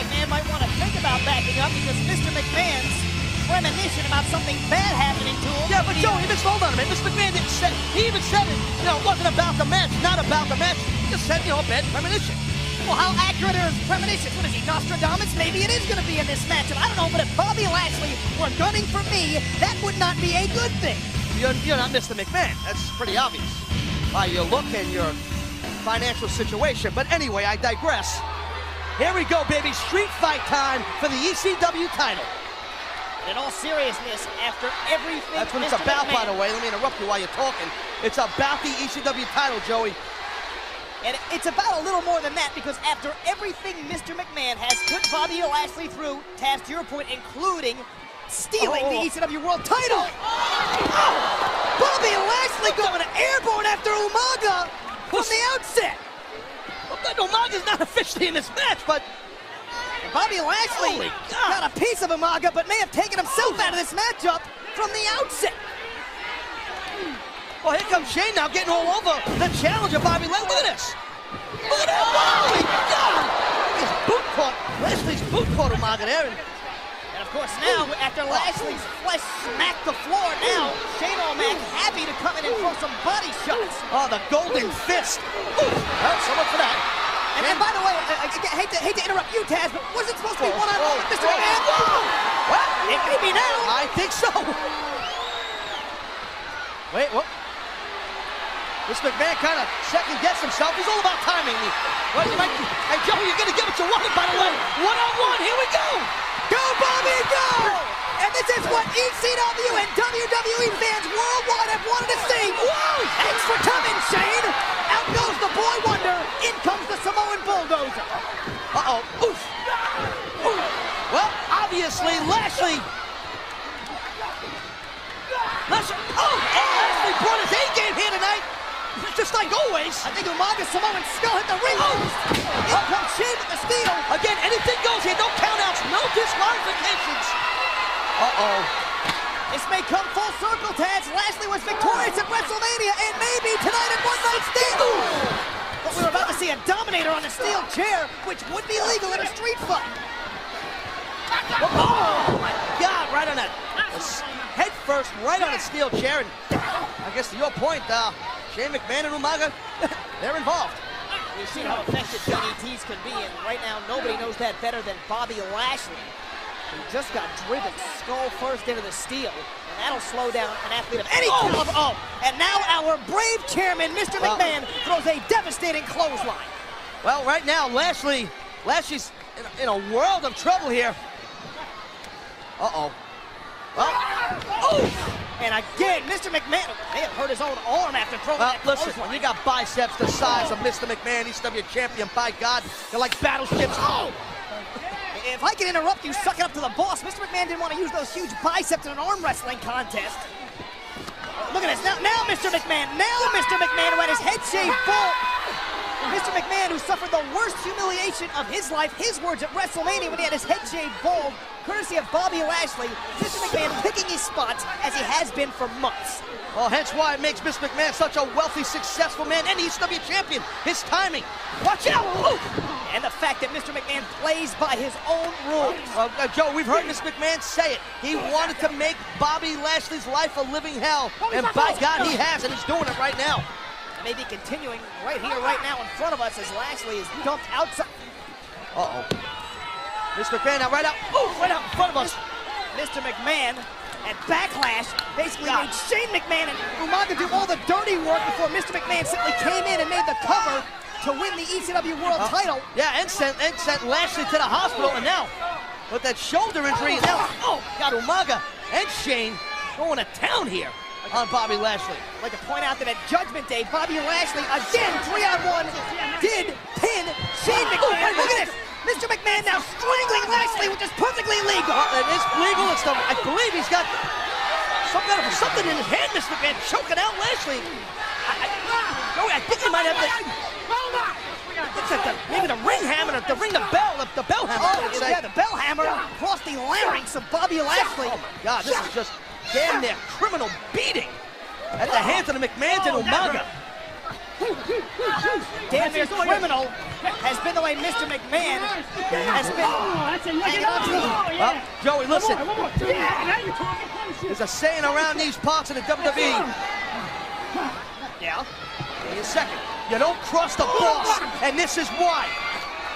McMahon might want to think about backing up because Mr. McMahon's premonition about something bad happening to him. Yeah, but Joey, hold on a minute. Mr. McMahon didn't say, he even said it, it wasn't about the match, not about the match. He just said, a bad premonition. Well, how accurate are his premonitions? What is he, Nostradamus? Maybe it is going to be in this matchup. I don't know, but if Bobby Lashley were gunning for me, that would not be a good thing. You're not Mr. McMahon. That's pretty obvious by your look and your financial situation. But anyway, I digress. Here we go, baby. Street fight time for the ECW title. In all seriousness, after everything That's what it's Mr. about, McMahon, by the way. Let me interrupt you while you're talking. It's about the ECW title, Joey. and it's about a little more than that, because after everything Mr. McMahon has put Bobby Lashley through, Taz, to your point, including stealing the ECW World title. Bobby Lashley going airborne after Umaga from the outset. Well, Umaga's not officially in this match, but Bobby Lashley got a piece of Umaga, but may have taken himself out of this matchup from the outset. Well, here comes Shane now, getting all over the challenger, Bobby Lashley. Look at this. Look at that. Oh, my God. His boot caught. Lashley's boot caught Umaga there. And of course now, after Lashley's flesh smacked the floor, now Shane O'Mac happy to come in and throw some body shots. Oh, the golden fist. Ooh. Well, so much for that. And by the way, I hate to interrupt you, Taz, but was it supposed to be one-on-one with Mr. McMahon? What? It may be now. I think so. Wait, what? This McMahon kind of second-guessed himself. He's all about timing. Well, hey, Joe, you're going to get what you wanted, by the way. One-on-one, here we go. Go, Bobby, go! And this is what ECW and WWE fans worldwide have wanted to see. Whoa! Thanks for coming, Shane. Out goes the boy wonder. In comes the Samoan bulldozer. Uh-oh. Oof. Oof. Well, obviously, Lashley. Oh, Lashley brought his A-game here tonight. Just like always. I think Umaga's Samoan skull hit the ring post. In comes Shane with the steal. Again, anything goes here. No countouts, no disqualifications. Uh-oh. This may come full circle, Taz. Lashley was victorious at WrestleMania and maybe tonight at One Night Stand. But we were about to see a Dominator on a steel chair, which would be legal in a street fight. Oh, my God, right on that. Head first, right on a steel chair. And I guess to your point, Shane McMahon and Umaga, they're involved. We've seen how effective DDTs can be, and right now nobody knows that better than Bobby Lashley. He just got driven skull first into the steel, and that'll slow down an athlete of any caliber. Oh, and now our brave chairman, Mr. McMahon, throws a devastating clothesline. Well, right now, Lashley's in a world of trouble here. Uh-oh. Well, oh! And again, Mr. McMahon may have hurt his own arm after throwing that listen, clothesline. when you got biceps the size of Mr. McMahon, ECW champion, by God, they're like battleships. Oh! If I can interrupt you, suck it up to the boss. Mr. McMahon didn't want to use those huge biceps in an arm wrestling contest. Look at this. Now Mr. McMahon who had his head shaved bald. Mr. McMahon, who suffered the worst humiliation of his life, his words at WrestleMania when he had his head shaved bald, courtesy of Bobby Lashley. Mr. McMahon picking his spots as he has been for months. Well, hence why it makes Mr. McMahon such a wealthy, successful man and ECW champion. His timing. Watch out! Ooh. And the fact that Mr. McMahon plays by his own rules. Well, Joe, we've heard Mr. McMahon say it. He wanted to make Bobby Lashley's life a living hell. And by God, he has, and he's doing it right now. May be continuing right here, right now in front of us as Lashley is dumped outside. Uh-oh. Mr. McMahon now right out in front of us. Mr. McMahon at Backlash basically made Shane McMahon and Umaga do all the dirty work before Mr. McMahon simply came in and made the cover to win the ECW World title. Yeah, and sent Lashley to the hospital, and now with that shoulder injury, now got Umaga and Shane going to town here on Bobby Lashley. I'd like to point out that at Judgment Day, Bobby Lashley, again, 3-on-1, did pin Shane McMahon. Look at this. Mr. McMahon now strangling Lashley, which is perfectly legal. It is legal. I believe he's got something in his hand, Mr. McMahon, choking out Lashley. I think he might have looks like maybe the ring hammer, the bell hammer. Oh, yeah, the bell hammer across the larynx of Bobby Lashley. Oh, my God, this is just damn near criminal beating at the hands of the McMahons and Umaga. Damn near criminal has has been the way Mr. McMahon has been hanging on to the... Well, Joey, listen. There's a saying around these parts of the WWE. Yeah? Give me a second. You don't cross the boss, and this is why.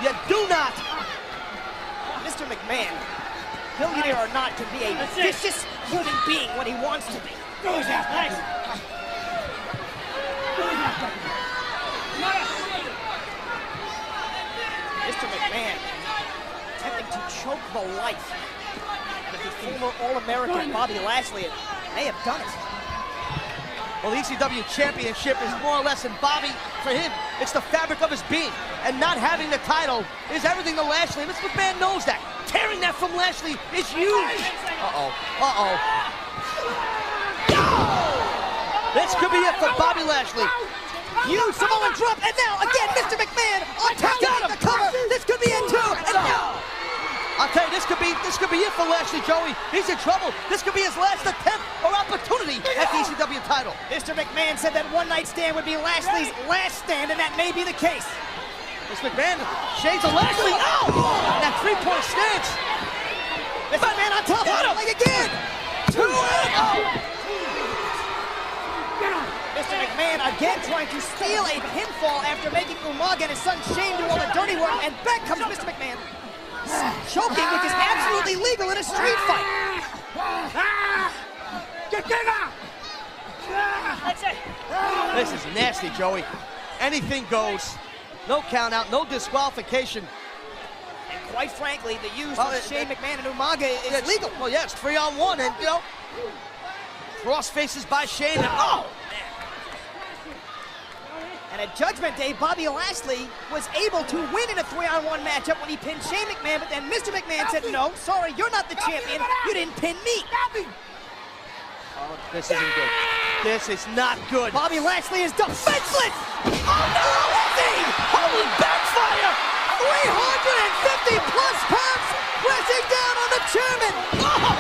You do not. Mr. McMahon, billionaire or not, can be a vicious human being when he wants to be. Nice. Mr. McMahon attempting to choke the life of the former All-American Bobby Lashley, and may have done it. Well, the ECW Championship is more or less in Bobby. For him, it's the fabric of his being. And not having the title is everything to Lashley. And Mr. McMahon knows that. Tearing that from Lashley is huge. Uh-oh. Uh-oh. This could be it for Bobby Lashley. Huge Samoan drop, and now, again, Mr. McMahon on top of the cover. This could be it, too. And no! I'll tell you, this could be it for Lashley, Joey. He's in trouble. This could be his last attempt or opportunity at the ECW title. Mr. McMahon said that one-night stand would be Lashley's last stand, and that may be the case. Mr. McMahon, shades of Lashley. Oh! That three-point stance. Mr. McMahon on top of him, like again. 2 and Mr. McMahon again trying to steal a pinfall after making Umaga and his son Shane do all the dirty work, and back comes Mr. McMahon. Choking, which is absolutely legal in a street fight. This is nasty, Joey. Anything goes. No count out, no disqualification. And quite frankly, the use of Shane McMahon and Umaga is legal. Well, yes, 3-on-1, and, you know, cross faces by Shane, and oh! And at Judgment Day, Bobby Lashley was able to win in a 3-on-1 matchup when he pinned Shane McMahon, but then Mr. McMahon said, no, sorry, you're not the champion. You didn't pin me. Oh, this isn't good. This is not good. Bobby Lashley is defenseless. Oh, no, holy backfire! 350-plus pounds pressing down on the chairman. Oh!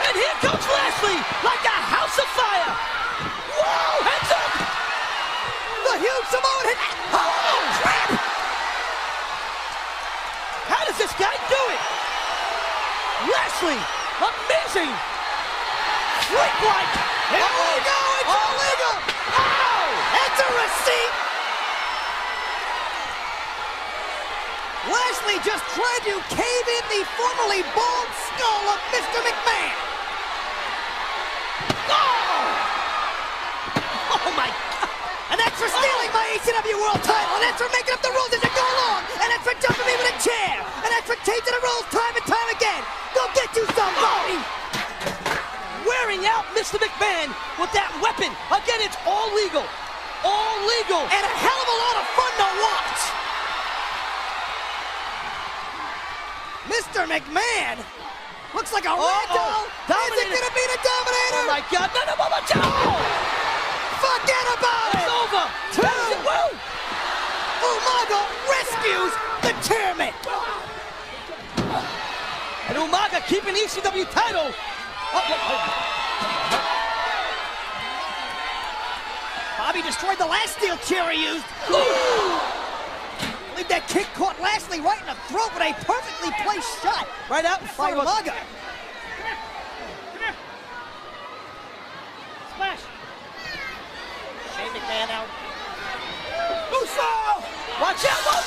And here comes Lashley like a house of fire. Whoa, heads up! The huge Samoan hit. Oh, crap! How does this guy do it? Lashley, amazing! Freak-like! Here we go, it's illegal! Oh! That's a receipt! Lashley just tried to cave in the formerly bald skull of Mr. McMahon. Oh my God! And that's for stealing my ECW World title, and that's for making up the rules as you go along, and that's for jumping me with a chair, and that's for changing the rules time and time again. Go get you somebody! Wearing out Mr. McMahon with that weapon. Again, it's all legal. All legal. And a hell of a lot of fun to watch. Mr. McMahon looks like a ragdoll. Is it going to be the Dominator? Oh my God. No. Forget about it. It's over. 2. Umaga rescues the chairman. And Umaga keeping the ECW title. Bobby destroyed the last steel chair he used. I believe that kick caught Lashley right in the throat with a perfectly placed shot. Right out in by front of us. Umaga. Splash. Shane McMahon out. Watch out!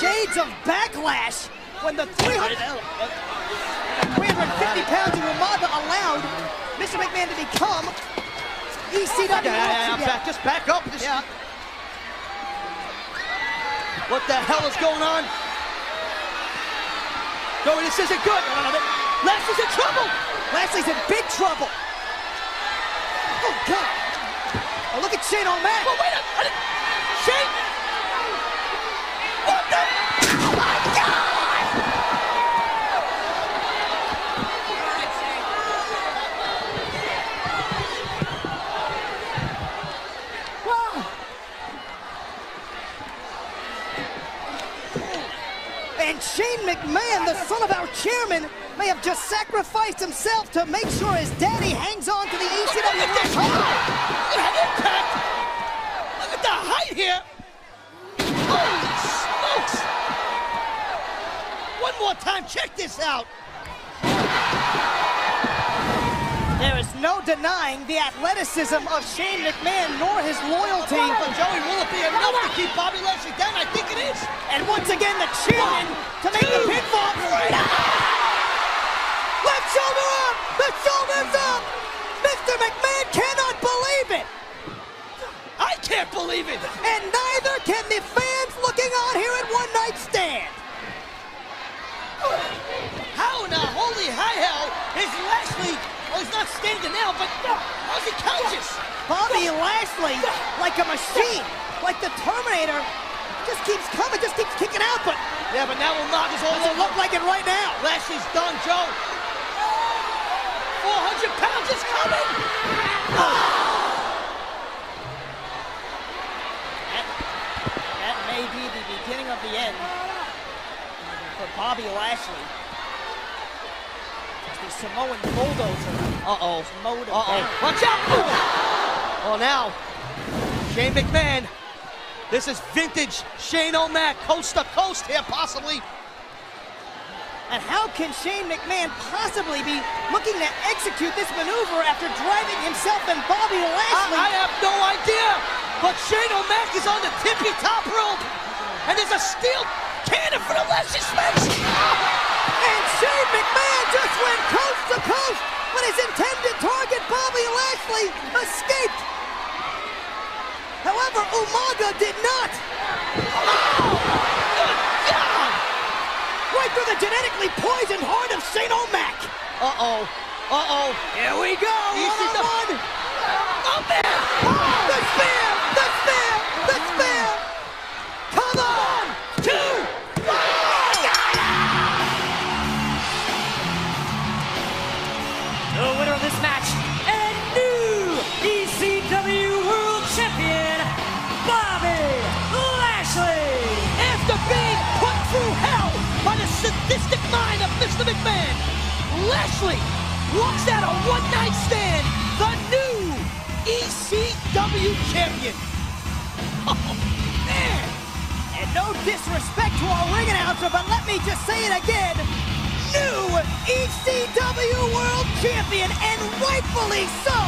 Shades of backlash when the 350 pounds of Umaga allowed Mr. McMahon to become ECW. Yeah. Just back up. What the hell is going on? Joey, this isn't good. Lashley's in trouble. Lashley's in big trouble. Oh, God. Oh, look at Shane O'Mac. Oh, wait a minute. Shane. What the? Oh, my God. And Shane McMahon, the son of our chairman, may have just sacrificed himself to make sure his daddy hangs on to the ECW World title. Look at that impact! Look at of height here. Holy smokes. One more time, check this out. There is no denying the athleticism of Shane McMahon nor his loyalty. But Joey, will it be enough to keep Bobby Lashley down? I think it is. And once again, the chin to make the pinfall. Left shoulder up! The shoulder's up! Mr. McMahon cannot believe it! I can't believe it! And neither can the fans looking on here at One Night Stand. How in the holy high hell is Lashley? Well, he's not standing now, but how's he conscious? Bobby Lashley, like a machine, like the Terminator, just keeps coming, just keeps kicking out, but... Yeah, but now Umaga's all doesn't over. look like it right now. Lashley's done, Joe. 400 pounds is coming! That may be the beginning of the end for Bobby Lashley. The Samoan bulldozer. Uh-oh. Mowed him Uh-oh. down. Watch out! Oh, now, Shane McMahon. This is vintage Shane O'Mac, coast to coast here, possibly. And how can Shane McMahon possibly be looking to execute this maneuver after driving himself and Bobby Lashley? I have no idea, but Shane O'Mac is on the tippy top rope, and there's a steel cannon for the Lashley's face. And Shane McMahon just went coast to coast when his intended target, Bobby Lashley, escaped. However, Umaga did not. Oh, good God! Right through the genetically poisoned heart of Shane O'Mac. Uh-oh. Uh-oh. Here we go. One-on-one. Oh, man! Oh, the spear! The spear! The spear! Come on! 2! The winner of this match and new ECW World Champion, Bobby Lashley. After being put through hell by the sadistic mind of Mr. McMahon, Lashley walks out a one-night stand, the new ECW champion. Oh, man. And no disrespect to our ring announcer, but let me just say it again. New ECW World Champion, and rightfully so,